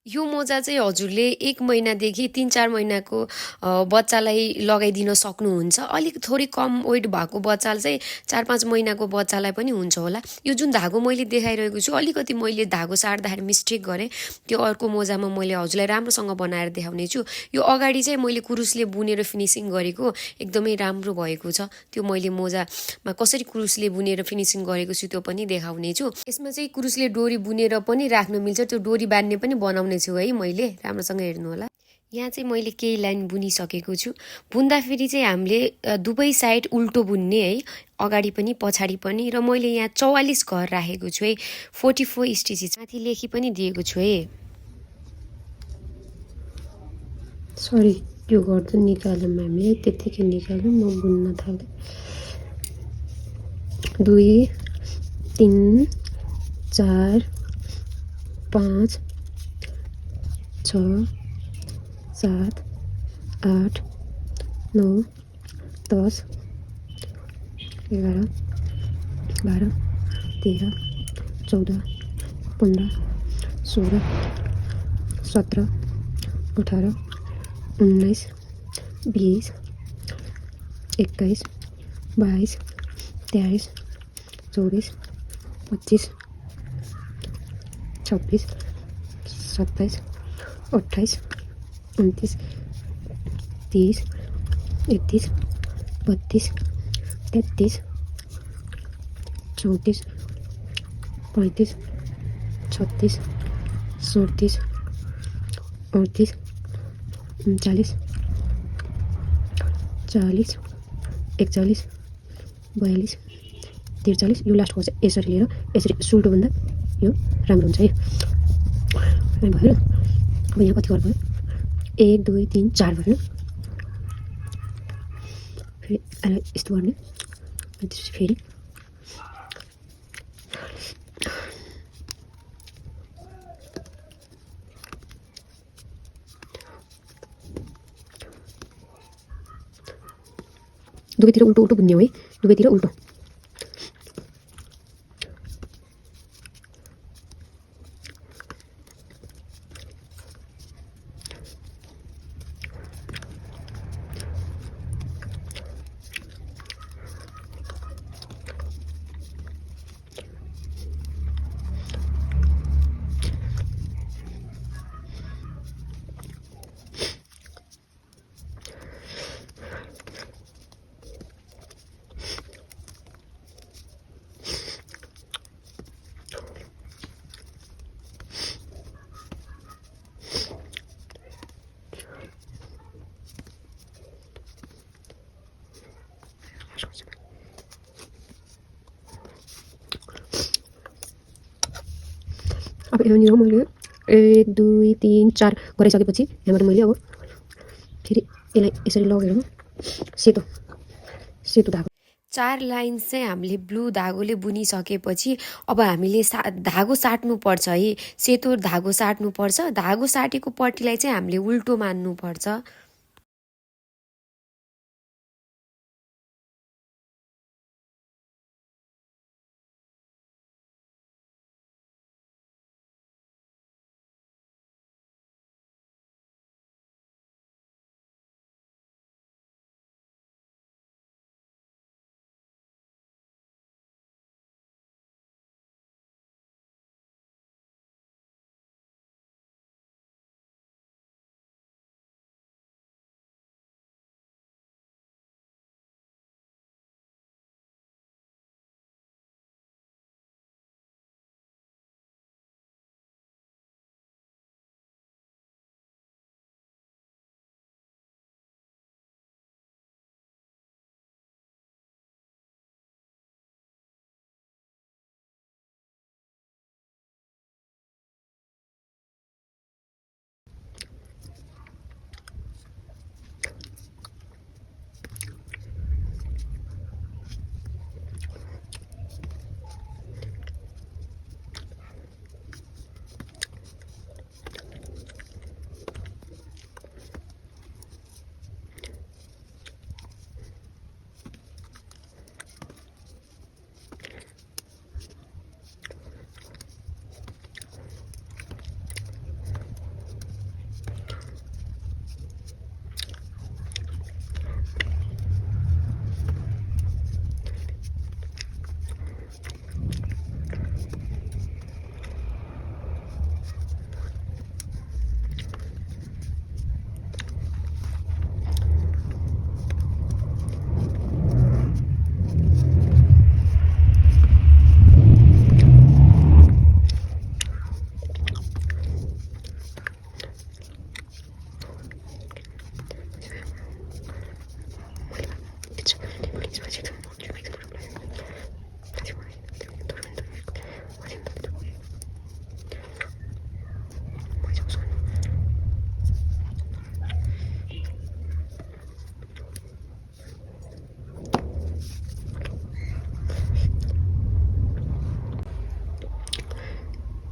यो मोजा चाहिँ हजुरले 1 महिनादेखि 3-4 महिनाको बच्चालाई लगाइदिन सक्नुहुन्छ। अलिक थोरै कम वेट भएको बच्चालाई चाहिँ 4-5 महिनाको बच्चालाई पनि हुन्छ होला। यो जुन धागो मैले देखाइरहेको छु अलिकति मैले धागो साट्दाखेरि मिस्टेक गरेँ। त्यो अर्को मोजामा मैले हजुरलाई राम्रोसँग बनाएर देखाउने छु। यो अगाडि चाहिँ मैले कुरुसले बुनेर फिनिसिङ गरेको एकदमै राम्रो भएको छ। त्यो मैले मोजामा कसरी कुरुसले बुनेर फिनिसिङ गरेको छु त्यो पनि देखाउने छु। यसमा चाहिँ कुरुसले डोरी बुनेर पनि राख्न मिल्छ, त्यो डोरी बान्ने पनि बनाउने छु है मैले, राम्रोसँग हेर्नु होला। यहाँ चाहिँ मैले केही लाइन बुनिसकेको छु। बुन्दाखेरि चाहिँ हामीले दुवै साइड उल्टो बुन्ने है, अगाडि पनि पछाडि पनि। र मैले यहाँ 44 घर राखेको छु है, 44 स्टिचेस माथि लेखी पनि दिएको छु है। सरी, यो घर त निकालौँ हामी है, त्यत्तिकै निकालौँ। म बुन्न थालेँ। 2 3 4 5 6 7 8 9 10 11 12 13 14 15 16 17 18 19 20 21 22 23 24 25 26 27 28 29 30 31 32 33 34 35 36 37 38 39 40 41 42 43 यो लास्टको चाहिँ यसरी लिएर यसरी सुल्टो भन्दा यो राम्रो हुन्छ है। भयो। अब यहाँ कति घर भयो? 1 2 3 4 भयो। फेरि यस्तो गर्ने, त्यसपछि फेरि दुवैतिर उल्टो उल्टो बुन्ने हो है, दुवैतिर उल्टो। अब यहाँनिर मैले 1 2 3 4 गरिसकेपछि यहाँबाट मैले अब फेरि यसलाई यसरी लगेर सेतो सेतो धागो 4 लाइन चाहिँ हामीले ब्लू धागोले बुनिसकेपछि अब हामीले धागो साट्नुपर्छ है। सेतो धागो साट्नुपर्छ। धागो साटेको पट्टीलाई चाहिँ हामीले उल्टो मान्नुपर्छ।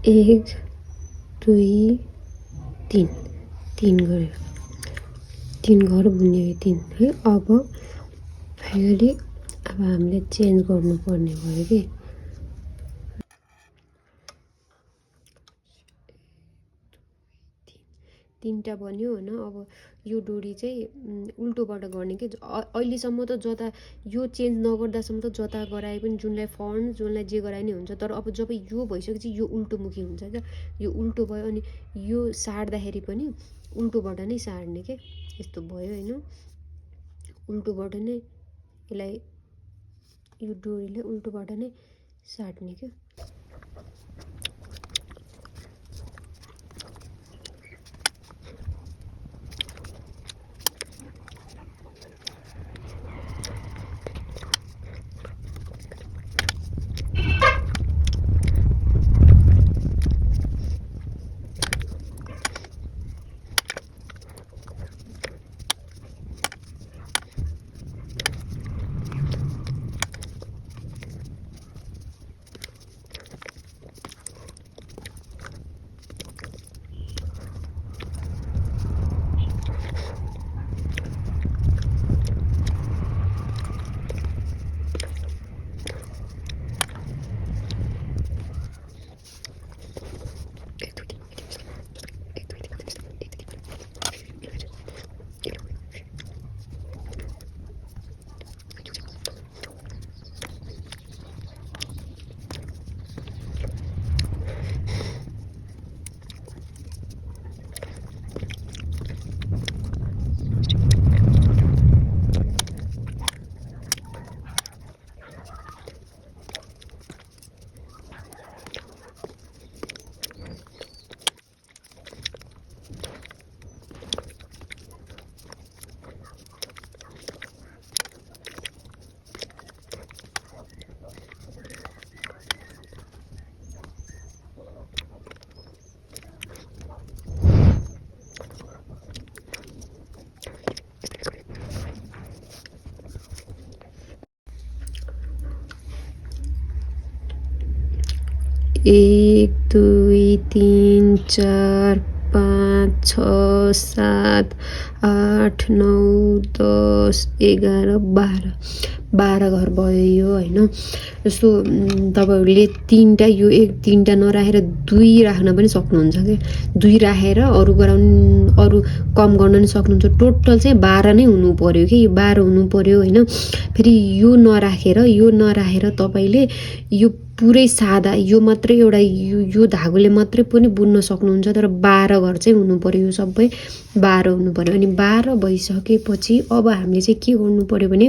1 2 3 3 गऱ्यो, 3 घर बुन्यो 3 है। अब फेरि अब हामीले चेन्ज गर्नुपर्ने भयो कि तीनटा बन्यो होइन। अब यो डोरी चाहिँ उल्टोबाट गर्ने कि अहिलेसम्म त जता यो चेन्ज नगर्दासम्म त जता गराए पनि जुनलाई फर्न जुनलाई जे गराए नि हुन्छ, तर अब जब यो भइसकेपछि यो उल्टोमुखी हुन्छ क्या, यो उल्टो भयो। अनि यो सार्दाखेरि पनि उल्टोबाट नै सार्ने के, यस्तो भयो होइन। उल्टोबाट नै यसलाई यो डोरीलाई उल्टोबाट नै साट्ने क्या। एक दुई तिन चार 5 6 7 8 9 10 11 12 घर भयो यो होइन। जस्तो तपाईँहरूले तीनटा यो एक तीनटा नराखेर 2 राख्न पनि सक्नुहुन्छ कि, 2 राखेर अरू गराउनु अरू कम गर्न पनि सक्नुहुन्छ। टोटल चाहिँ 12 नै हुनु पर्यो कि, यो 12 हुनु पर्यो होइन। फेरि यो नराखेर तपाईँले यो पुरै सादा यो मात्रै एउटा यो धागोले मात्रै पनि बुन्न सक्नुहुन्छ, तर 12 घर चाहिँ हुनु पर्यो, यो सबै 12 हुनु पर्यो। अनि 12 भइसकेपछि अब हामीले चाहिँ के गर्नु पर्यो भने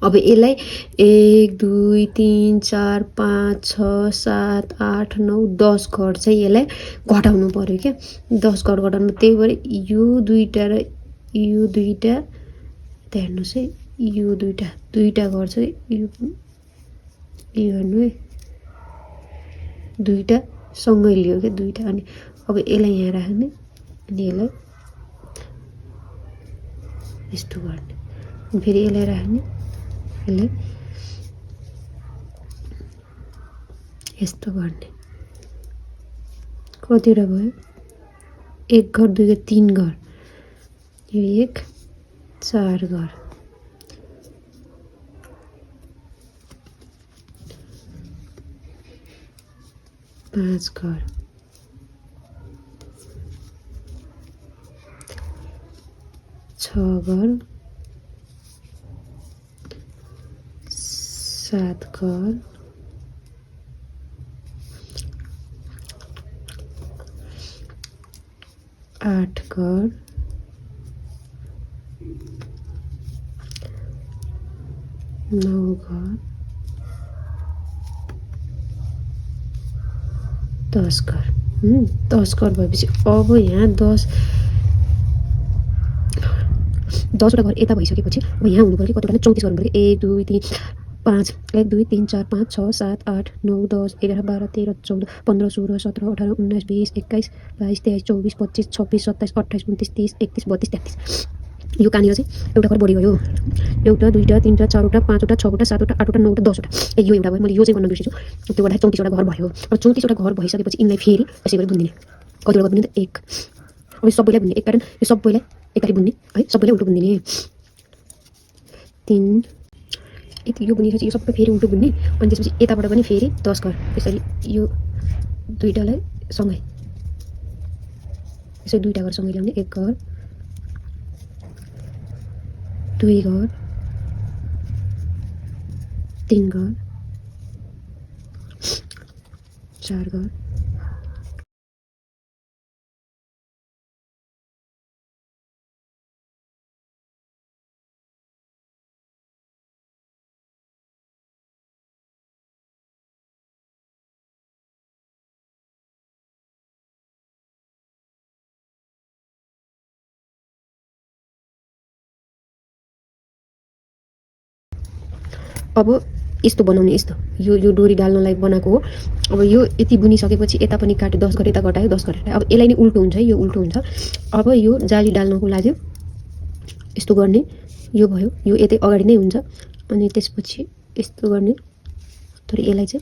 अब यसलाई 1 2 3 4 5 6 7 8 9 10 घर चाहिँ यसलाई घटाउनु पर्यो क्या, 10 घर घटाउनु। त्यही भएर यो दुईटा र यो दुईटा हेर्नुहोस् है, यो दुईटा घर चाहिँ यो हेर्नु है, दुईटा सँगै लियो क्या दुईटा। अनि अब यसलाई यहाँ राख्ने अनि यसलाई यस्तो गर्ने, फेरि यसलाई राख्ने यसलाई यस्तो गर्ने। कतिवटा भयो? 1 घर 2 घर 3 घर, यो 1 4 घर, 5 घर, 6 घर, 7 घर, 8 घर, 9 घर, 10 घर। 10 घर भएपछि अब यहाँ 10वटा घर यता भइसकेपछि अब यहाँ हुनु पर्यो कि कतिवटा 34 गर्नु पर्यो। 1 2 3 5 1 2 3 4 5 6 7 8 9 10 11 12 13 14 15 16 17 18 19 20 21 22 23 24 25 26 27 28 29 30 31 32 33 यो कहाँनिर चाहिँ एउटा घर बढी भयो, 1 2 3 4 5 6 7 8 9 10 यो एउटा भयो। मैले यो चाहिँ गर्न बिर्सेछु, त्यो गर्दा 34 वटा घर भयो। अब 34 वटा घर भइसकेपछि यिनलाई फेरि यसै गरी बुनिदिने। कतिवटा बुनिने त 1। अब सबैलाई बुन्ने एक कारण यो सबैलाई एकपालि बुन्ने है, सबैलाई उल्टो बुनिदिने 3 यति यो बुनिसकेपछि यो सबै फेरि उल्टो बुन्ने। अनि त्यसपछि यताबाट पनि फेरि 10 घर यसरी यो दुईटालाई सँगै यसरी दुईटा घर सँगै ल्याउने, 1 घर 2 घर 3 घर 4 घर अब यस्तो बनाउने, यस्तो यो डोरी डाल्नलाई बनाएको हो। अब यो यति बुनिसकेपछि यता पनि काट्यो, 10 घर यता घटायो, 10 घर हटायो। अब यसलाई नि उल्टो हुन्छ है, यो उल्टो हुन्छ। अब यो जाली डाल्नको लागि यस्तो गर्ने, यो भयो, यो यतै अगाडि नै हुन्छ। अनि त्यसपछि यस्तो गर्ने, तर यसलाई चाहिँ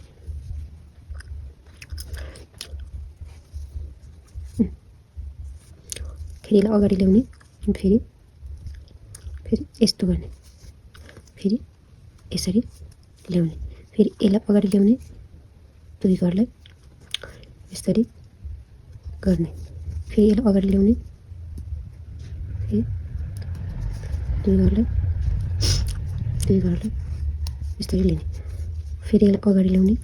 फेरि यसलाई अगाडि ल्याउने, फेरि यस्तो गर्ने, फेरि यसरी ल्याउने, फेरि यसलाई अगाडि ल्याउने, 2 घरलाई यसरी गर्ने, फेरि यसलाई अगाडि ल्याउने, फेरि 2 घरलाई यसरी लिने, फेरि यसलाई अगाडि ल्याउने,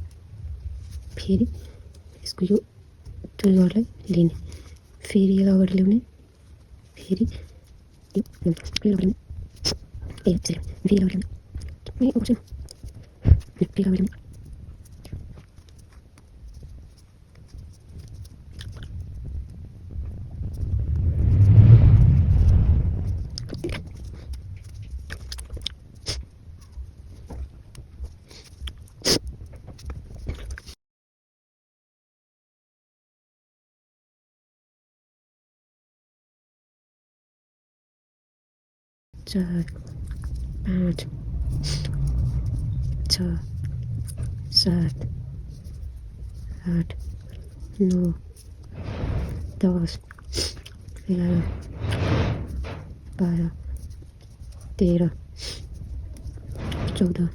फेरि यसको यो 2 घरलाई लिने, फेरि यसलाई अगाडि ल्याउने, फेरि यो फेरि अगाडि ल्याउने, फेरि अगाडि ल्याउने, चार 5 6 7 8 9 10 11 12 13 14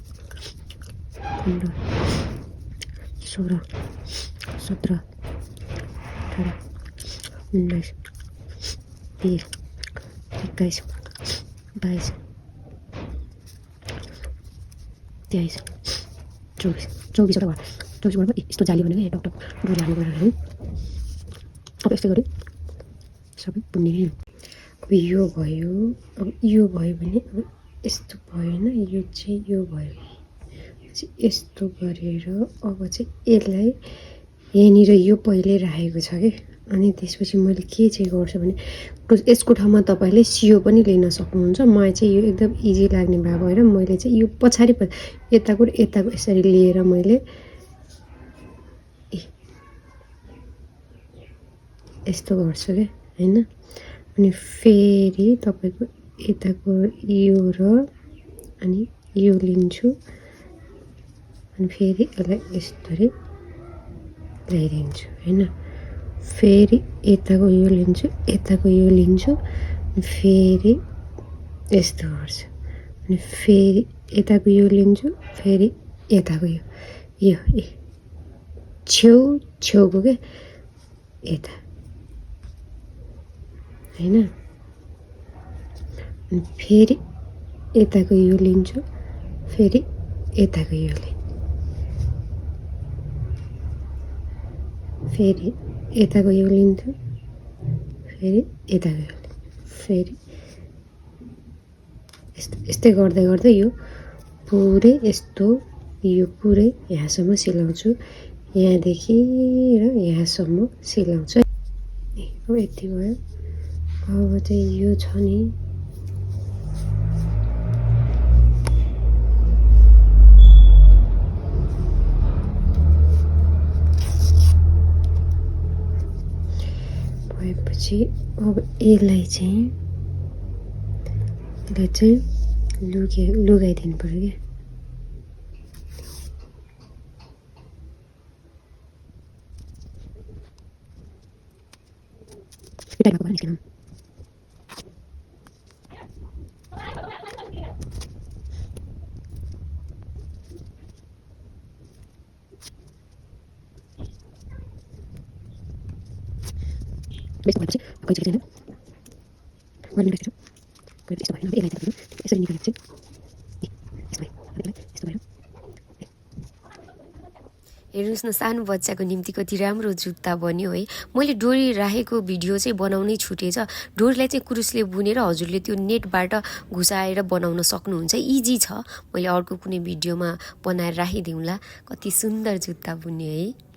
15 16 17 18 19 20 21 22 23 24 24वटा भयो। 24वटा यस्तो जाली भनेको यहाँ टकटक डोरी हाल्नु पऱ्यो है। अब यस्तै गरी सबै बुन्ने। अब यो भयो, अब यो भयो भने अब यस्तो भएन, यो चाहिँ यो भयो, यस्तो गरेर अब चाहिँ यसलाई यहाँनिर यो पहिले राखेको छ कि। अनि त्यसपछि मैले के चाहिँ गर्छु भने यसको ठाउँमा तपाईँले सियो पनि लिन सक्नुहुन्छ। मलाई चाहिँ यो एकदम इजी लाग्ने भए भएर मैले चाहिँ यो पछाडि यताको र यताको यसरी लिएर मैले यस्तो गर्छु क्या हैन। अनि फेरि तपाईँको यताको यो र अनि यो लिन्छु, अनि फेरि यसलाई यसरी ल्याइदिन्छु हैन। फेरि यताको यो लिन्छु, यताको यो लिन्छु, फेरि यस्तो गर्छु, अनि फेरि यताको यो लिन्छु, फेरि यताको यो छेउको के यता हैन। अनि फेरि यताको यो लिन्छु, फेरि यताको यो लिन्छु, फेरि यताको यो लिन्छु, फेरि यताको यो लिन्छु, फेरि यस्तै गर्दै गर्दै यो पुरै यस्तो यो पुरै यहाँसम्म सिलाउँछु, यहाँदेखि र यहाँसम्म सिलाउँछु। अब यति भयो। अब चाहिँ यो छ नि भएपछि अब यसलाई चाहिँ त्यसलाई चाहिँ लुगाइदिनु पऱ्यो क्या टाइम भएको निस्केन बेस्ट भएपछि कोही चाहिँ गर्नु रहेछ कोही यस्तो भएन अब यसलाई यसरी निकालेको चाहिँ यस्तो भयो हेर्नुहोस् न सानो बच्चाको निम्ति कति राम्रो जुत्ता बन्यो है मैले डोरी राखेको भिडियो चाहिँ बनाउनै छुटेछ डोरीलाई चाहिँ कुरुसले बुनेर हजुरले त्यो नेटबाट घुसाएर बनाउन सक्नुहुन्छ इजी छ मैले अर्को कुनै भिडियोमा बनाएर राखिदिउँला कति सुन्दर जुत्ता बुन्यो है